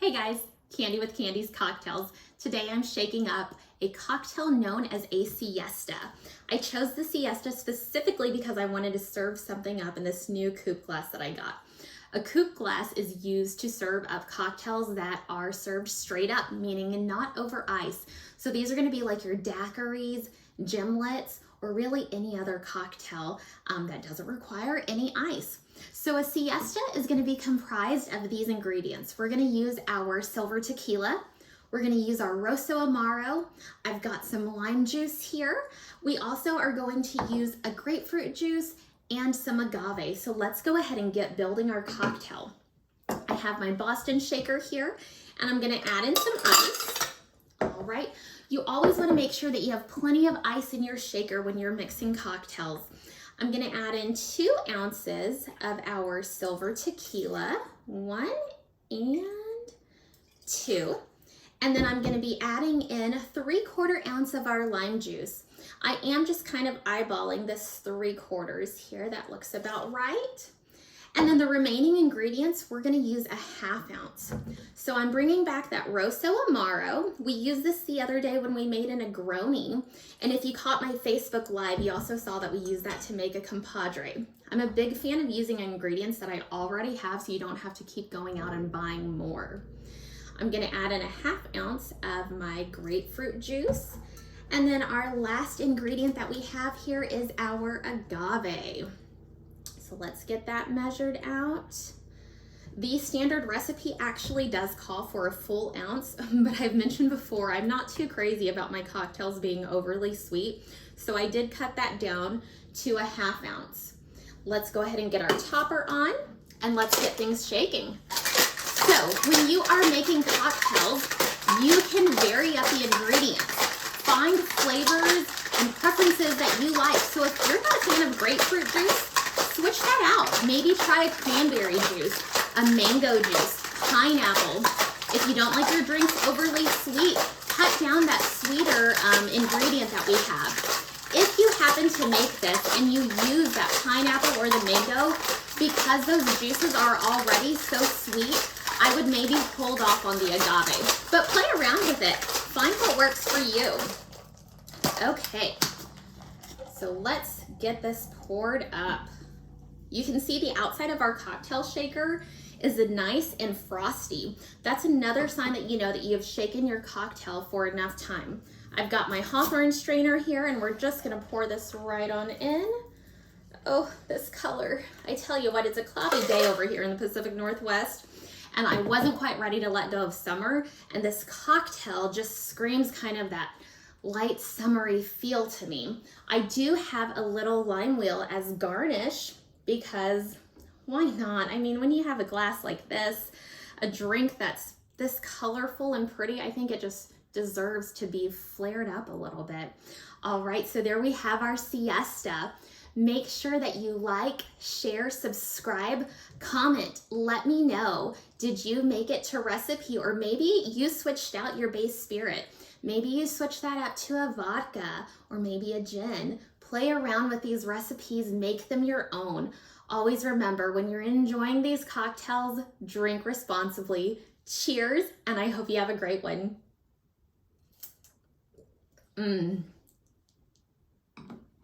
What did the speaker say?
Hey guys, Candy with Candy's Cocktails. Today I'm shaking up a cocktail known as a Siesta. I chose the Siesta specifically because I wanted to serve something up in this new coupe glass that I got. A coupe glass is used to serve up cocktails that are served straight up, meaning not over ice. So these are going to be like your daiquiris, gimlets, or really any other cocktail that doesn't require any ice. So a Siesta is going to be comprised of these ingredients. We're going to use our silver tequila. We're going to use our Rosso amaro. I've got some lime juice here. We also are going to use a grapefruit juice and some agave. So let's go ahead and get building our cocktail. I have my Boston shaker here, and I'm going to add in some ice. All right. You always want to make sure that you have plenty of ice in your shaker when you're mixing cocktails. I'm going to add in 2 ounces of our silver tequila, 1 and 2. And then I'm going to be adding in 3/4 ounce of our lime juice. I am just kind of eyeballing this 3/4 here. That looks about right. And then the remaining ingredients, we're going to use a 1/2 ounce. So I'm bringing back that Rosso amaro. We used this the other day when we made a Negroni. And if you caught my Facebook Live, you also saw that we used that to make a compadre. I'm a big fan of using ingredients that I already have so you don't have to keep going out and buying more. I'm going to add in a 1/2 ounce of my grapefruit juice. And then our last ingredient that we have here is our agave. So let's get that measured out. The standard recipe actually does call for a full ounce, but I've mentioned before, I'm not too crazy about my cocktails being overly sweet. So I did cut that down to a 1/2 ounce. Let's go ahead and get our topper on and let's get things shaking. So when you are making cocktails, you can vary up the ingredients. Find flavors and preferences that you like. So if you're not a fan of grapefruit juice, switch that out. Maybe try a cranberry juice, a mango juice, pineapple. If you don't like your drinks overly sweet, cut down that sweeter ingredient that we have. If you happen to make this and you use that pineapple or the mango, because those juices are already so sweet, I would maybe hold off on the agave. But play around with it. Find what works for you. Okay, so let's get this poured up. You can see the outside of our cocktail shaker is nice and frosty. That's another sign that you know that you have shaken your cocktail for enough time. I've got my Hawthorne strainer here, and we're just gonna pour this right on in. Oh, this color. I tell you what, it's a cloudy day over here in the Pacific Northwest, and I wasn't quite ready to let go of summer, and this cocktail just screams kind of that light summery feel to me. I do have a little lime wheel as garnish, because why not? I mean, when you have a glass like this, a drink that's this colorful and pretty, I think it just deserves to be flared up a little bit. All right, so there we have our Siesta. Make sure that you like, share, subscribe, comment. Let me know, did you make it to recipe, or maybe you switched out your base spirit. Maybe you switched that out to a vodka or maybe a gin. Play around with these recipes, make them your own. Always remember, when you're enjoying these cocktails, drink responsibly. Cheers, and I hope you have a great one.